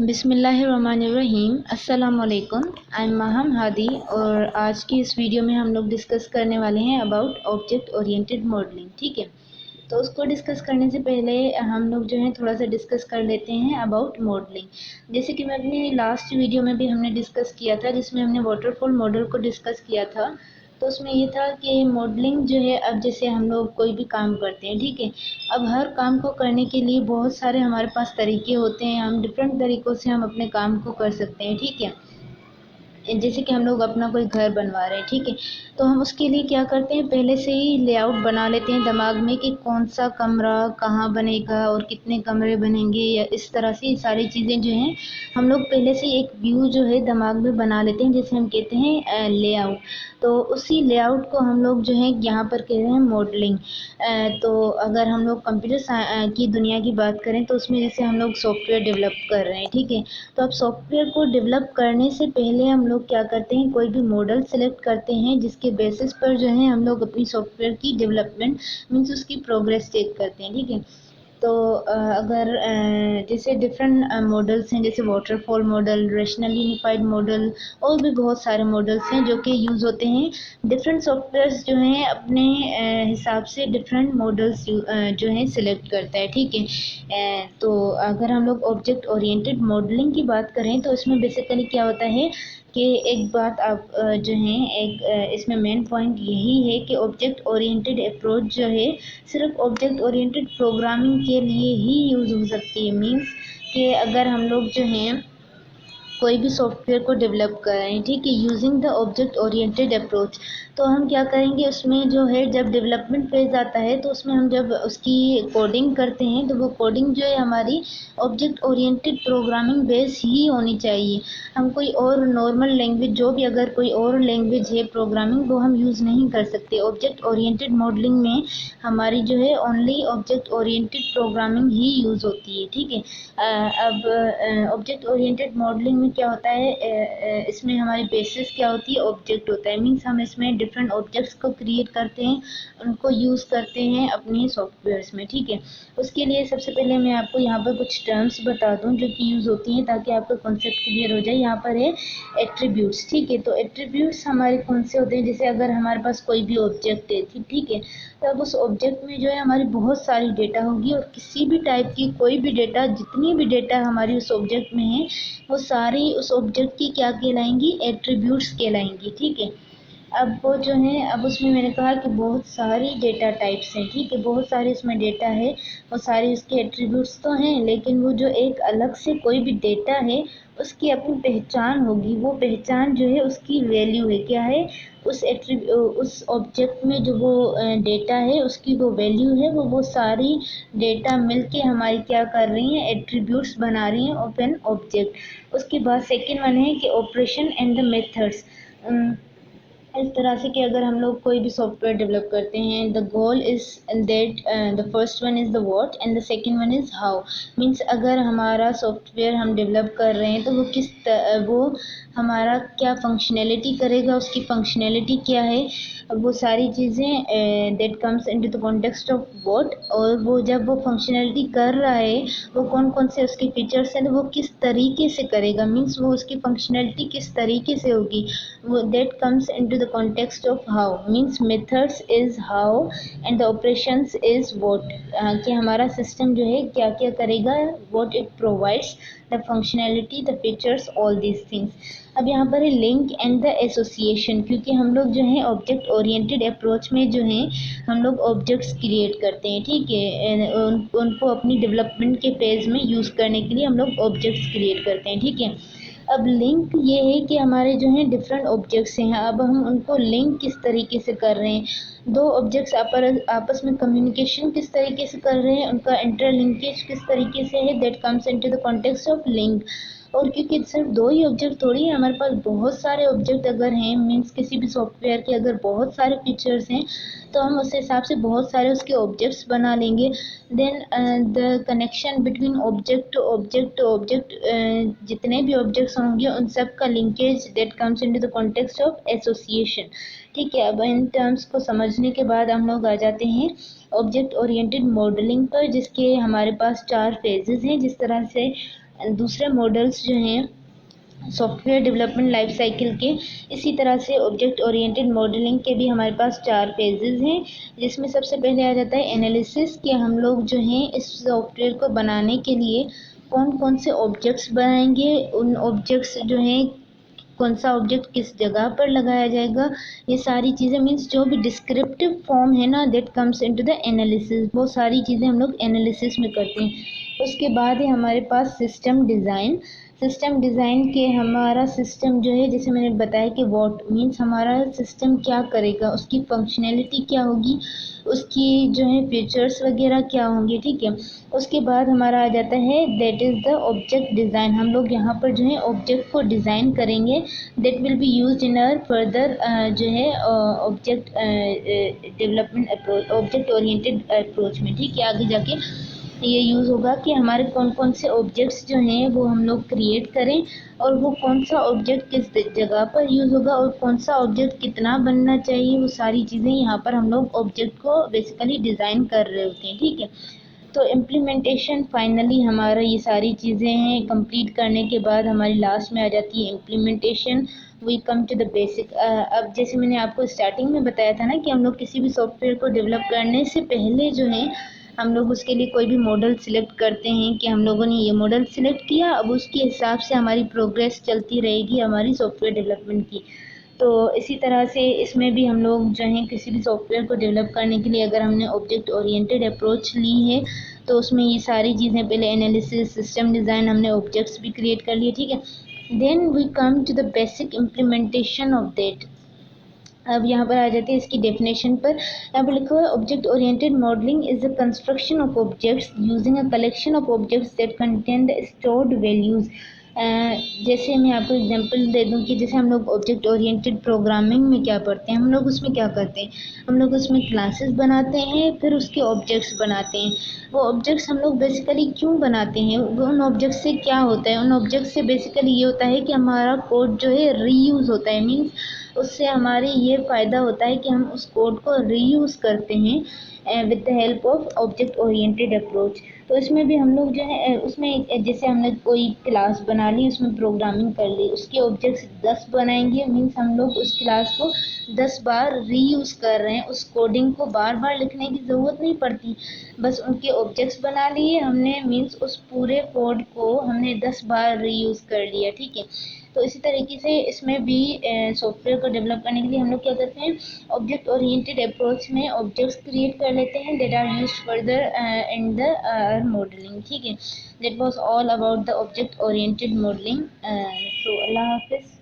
बिस्मिल्लाहिर्रहमानिर्रहीम। अस्सलाम वालेकुम। आई एम महम हादी और आज की इस वीडियो में हम लोग डिस्कस करने वाले हैं अबाउट ऑब्जेक्ट ओरिएंटेड मॉडलिंग। ठीक है, तो उसको डिस्कस करने से पहले हम लोग जो है थोड़ा सा डिस्कस कर लेते हैं अबाउट मॉडलिंग। जैसे कि मैं अपनी लास्ट वीडियो में भी हमने डिस्कस किया था, जिसमें हमने वाटरफॉल मॉडल को डिस्कस किया था। तो उसमें ये था कि मॉडलिंग जो है, अब जैसे हम लोग कोई भी काम करते हैं, ठीक है, अब हर काम को करने के लिए बहुत सारे हमारे पास तरीके होते हैं। हम डिफरेंट तरीक़ों से हम अपने काम को कर सकते हैं। ठीक है, जैसे कि हम लोग अपना कोई घर बनवा रहे हैं, ठीक है, तो हम उसके लिए क्या करते हैं, पहले से ही लेआउट बना लेते हैं दिमाग में कि कौन सा कमरा कहाँ बनेगा और कितने कमरे बनेंगे, या इस तरह से सारी चीज़ें जो हैं हम लोग पहले से एक व्यू जो है दिमाग में बना लेते हैं, जिसे हम कहते हैं लेआउट। तो उसी लेआउट को हम लोग जो है यहाँ पर कह रहे हैं मॉडलिंग। तो अगर हम लोग कंप्यूटर की दुनिया की बात करें तो उसमें जैसे हम लोग सॉफ्टवेयर डेवलप कर रहे हैं, ठीक है, तो अब सॉफ्टवेयर को डेवलप करने से पहले हम लोग क्या करते हैं, कोई भी मॉडल सेलेक्ट करते हैं, जिसके बेसिस पर जो है हम लोग अपनी सॉफ्टवेयर की डेवलपमेंट मीन्स उसकी प्रोग्रेस चेक करते हैं। ठीक है, तो अगर जैसे डिफरेंट मॉडल्स हैं, जैसे waterfall model, rational unified model, और भी बहुत सारे मॉडल्स हैं जो कि यूज़ होते हैं। डिफरेंट सॉफ्टवेयर्स जो हैं अपने हिसाब से डिफरेंट मॉडल्स जो हैं सिलेक्ट करता है। ठीक है, तो अगर हम लोग ऑब्जेक्ट ओरिएंटेड मॉडलिंग की बात करें तो इसमें बेसिकली क्या होता है कि एक बात आप जो है इसमें मेन पॉइंट यही है कि ऑब्जेक्ट ओरिएंटेड अप्रोच जो है सिर्फ ऑब्जेक्ट ओरिएंटेड प्रोग्रामिंग के लिए ही यूज़ हो सकती है। मीन्स कि अगर हम लोग जो हैं कोई भी सॉफ्टवेयर को डेवलप कर रहे हैं, ठीक है, using the object oriented approach, तो हम क्या करेंगे, उसमें जो है जब डेवलपमेंट फेज आता है तो उसमें हम जब उसकी कोडिंग करते हैं तो वो कोडिंग जो है हमारी ऑब्जेक्ट ओरिएंटेड प्रोग्रामिंग बेस ही होनी चाहिए। हम कोई और नॉर्मल लैंग्वेज, जो भी अगर कोई और लैंग्वेज है प्रोग्रामिंग, वो हम यूज़ नहीं कर सकते। ऑब्जेक्ट ओरिएंटेड मॉडलिंग में हमारी जो है ओनली ऑब्जेक्ट ओरिएंटेड प्रोग्रामिंग ही यूज़ होती है। ठीक है, अब ऑब्जेक्ट ओरिएंटेड मॉडलिंग में क्या होता है, इसमें हमारी बेसिस क्या होती है, ऑब्जेक्ट होता है। मीन्स हम इसमें डिफरेंट ऑब्जेक्ट्स को क्रिएट करते हैं, उनको यूज़ करते हैं अपने सॉफ्टवेयर्स में। ठीक है, उसके लिए सबसे पहले मैं आपको यहाँ पर कुछ टर्म्स बता दूँ जो कि यूज़ होती हैं, ताकि आपका कॉन्सेप्ट क्लियर हो जाए। यहाँ पर है एट्रीब्यूट्स। ठीक है, तो एट्रीब्यूट्स हमारे कौन से होते हैं, जैसे अगर हमारे पास कोई भी ऑब्जेक्ट है, ठीक है, तो अब उस ऑब्जेक्ट में जो है हमारी बहुत सारी डेटा होगी, और किसी भी टाइप की कोई भी डेटा, जितनी भी डेटा हमारी उस ऑब्जेक्ट में है, वो सारी उस ऑब्जेक्ट की क्या कहलाएंगी, एट्रीब्यूट्स कहलाएंगी। ठीक है, अब वो जो है, अब उसमें मैंने कहा कि बहुत सारी डेटा टाइप्स हैं, ठीक है, बहुत सारे इसमें डेटा है, वो सारे उसके एट्रीब्यूट्स तो हैं, लेकिन वो जो एक अलग से कोई भी डेटा है उसकी अपनी पहचान होगी। वो पहचान जो है उसकी वैल्यू है, क्या है, उस ऑब्जेक्ट में जो वो डेटा है उसकी वो वैल्यू है, वो सारी डेटा मिलके हमारी क्या कर रही हैं, एट्रीब्यूट्स बना रही हैं ऑफ एन ऑब्जेक्ट। उसके बाद सेकेंड वन है कि ऑपरेशन एंड द मेथड्स। इस तरह से कि अगर हम लोग कोई भी सॉफ्टवेयर डेवलप करते हैं, the goal is that the first one is the what and the second one is how. Means अगर हमारा सॉफ्टवेयर हम डेवलप कर रहे हैं तो वो हमारा क्या फंक्शनैलिटी करेगा, उसकी फंक्शनैलिटी क्या है, वो सारी चीज़ें that comes into the context of what. और वो जब वो फंक्शनैलिटी कर रहा है, वो कौन कौन से उसके फीचर्स हैं, तो वो किस तरीके से करेगा, मीन्स वो उसकी फंक्शनैलिटी किस तरीके से होगी, वो that comes into the context of how, means methods is how and the operations is what। कि हमारा सिस्टम जो है क्या क्या करेगा, what it provides, the functionality, the features, all these things। अब यहाँ पर है लिंक एंड द एसोसिएशन, क्योंकि हम लोग जो है ऑब्जेक्ट ओरिएंटेड अप्रोच में जो है हम लोग ऑब्जेक्ट्स क्रिएट करते हैं। ठीक है, उनको अपनी डेवलपमेंट के फेज़ में यूज़ करने के लिए हम लोग ऑब्जेक्ट्स क्रिएट करते हैं। ठीक है, अब लिंक ये है कि हमारे जो हैं डिफरेंट ऑब्जेक्ट्स हैं, अब हम उनको लिंक किस तरीके से कर रहे हैं, दो ऑब्जेक्ट्स आपस में कम्युनिकेशन किस तरीके से कर रहे हैं, उनका इंटरलिंकेज किस तरीके से है, that comes into the context of link. और क्योंकि सिर्फ दो ही ऑब्जेक्ट थोड़ी है, हमारे पास बहुत सारे ऑब्जेक्ट अगर हैं, मीन्स किसी भी सॉफ्टवेयर के अगर बहुत सारे फीचर्स हैं, तो हम उस हिसाब से बहुत सारे उसके ऑब्जेक्ट्स बना लेंगे। Then the connection between object to object to object, जितने भी ऑब्जेक्ट्स होंगे उन सब का linkage that comes into the context of association. ठीक है, अब इन टर्म्स को समझने के बाद हम लोग आ जाते हैं ऑब्जेक्ट ओरिएंटेड मॉडलिंग पर, जिसके हमारे पास 4 फेजेस हैं। जिस तरह से दूसरे मॉडल्स जो हैं सॉफ्टवेयर डेवलपमेंट लाइफ साइकिल के, इसी तरह से ऑब्जेक्ट ओरिएंटेड मॉडलिंग के भी हमारे पास 4 फेजेस हैं, जिसमें सबसे पहले आ जाता है एनालिसिस कि हम लोग जो हैं इस सॉफ्टवेयर को बनाने के लिए कौन कौन से ऑब्जेक्ट्स बनाएंगे, उन ऑब्जेक्ट्स जो हैं कौन सा ऑब्जेक्ट किस जगह पर लगाया जाएगा, ये सारी चीज़ें मीन्स जो भी डिस्क्रिप्टिव फॉर्म है ना that comes into the analysis, वो सारी चीज़ें हम लोग एनालिसिस में करते हैं। उसके बाद है हमारे पास सिस्टम डिज़ाइन। सिस्टम डिज़ाइन के हमारा सिस्टम जो है, जैसे मैंने बताया कि व्हाट मीन्स हमारा सिस्टम क्या करेगा, उसकी फंक्शनैलिटी क्या होगी, उसकी जो है फीचर्स वगैरह क्या होंगे, ठीक है। उसके बाद हमारा आ जाता है that is the object design. हम लोग यहाँ पर जो है ऑब्जेक्ट को डिज़ाइन करेंगे that will be used in our further जो है object development approach, object oriented approach में, ठीक है। आगे जाके ये यूज़ होगा कि हमारे कौन कौन से ऑब्जेक्ट्स जो हैं वो हम लोग क्रिएट करें, और वो कौन सा ऑब्जेक्ट किस जगह पर यूज़ होगा, और कौन सा ऑब्जेक्ट कितना बनना चाहिए, वो सारी चीज़ें यहाँ पर हम लोग ऑब्जेक्ट को बेसिकली डिज़ाइन कर रहे होते हैं, ठीक है। तो इम्प्लीमेंटेशन फाइनली हमारा ये सारी चीज़ें हैं कंप्लीट करने के बाद हमारी लास्ट में आ जाती है implementation. We come to the basic. अब जैसे मैंने आपको स्टार्टिंग में बताया था ना कि हम लोग किसी भी सॉफ्टवेयर को डेवलप करने से पहले जो है हम लोग उसके लिए कोई भी मॉडल सिलेक्ट करते हैं कि हम लोगों ने ये मॉडल सिलेक्ट किया, अब उसके हिसाब से हमारी प्रोग्रेस चलती रहेगी हमारी सॉफ्टवेयर डेवलपमेंट की। तो इसी तरह से इसमें भी हम लोग जो हैं किसी भी सॉफ्टवेयर को डेवलप करने के लिए अगर हमने ऑब्जेक्ट ओरिएंटेड अप्रोच ली है तो उसमें ये सारी चीज़ें, पहले एनालिसिस, सिस्टम डिज़ाइन, हमने ऑब्जेक्ट्स भी क्रिएट कर लिए, ठीक है। Then we come to the basic implementation of that. अब यहाँ पर आ जाते हैं इसकी डेफिनेशन पर। यहाँ पर लिखा हुआ है object oriented modelling is the construction of objects using a collection of objects that contain the stored values. जैसे मैं आपको एग्जांपल दे दूं कि जैसे हम लोग ऑब्जेक्ट ओरिएंटेड प्रोग्रामिंग में क्या पढ़ते हैं, हम लोग उसमें क्या करते हैं, हम लोग उसमें क्लासेस बनाते हैं, फिर उसके ऑब्जेक्ट्स बनाते हैं। वो ऑब्जेक्ट्स हम लोग बेसिकली क्यों बनाते हैं, वो उन ऑब्जेक्ट्स से क्या होता है, उन ऑब्जेक्ट्स से बेसिकली ये होता है कि हमारा कोड जो है रीयूज होता है, मीन्स उससे हमारे ये फ़ायदा होता है कि हम उस कोड को रीयूज़ करते हैं with the help of object oriented approach. तो इसमें भी हम लोग जो है उसमें जैसे हमने कोई क्लास बना ली, उसमें प्रोग्रामिंग कर ली, उसके ऑब्जेक्ट्स 10 बनाएंगे, मीन्स हम लोग उस क्लास को 10 बार रीयूज़ कर रहे हैं, उस कोडिंग को बार बार लिखने की ज़रूरत नहीं पड़ती, बस उनके ऑब्जेक्ट्स बना लिए हमने, मीन्स उस पूरे कोड को हमने 10 बार रीयूज़ कर लिया, ठीक है। तो इसी तरीके से इसमें भी सॉफ्टवेयर को डेवलप करने के लिए हम लोग क्या करते हैं, ऑब्जेक्ट ओरिएंटेड अप्रोच में ऑब्जेक्ट्स क्रिएट कर लेते हैं that are used further in the modelling, ठीक है। That was all about the object oriented modelling. So अल्लाह हाफिज़।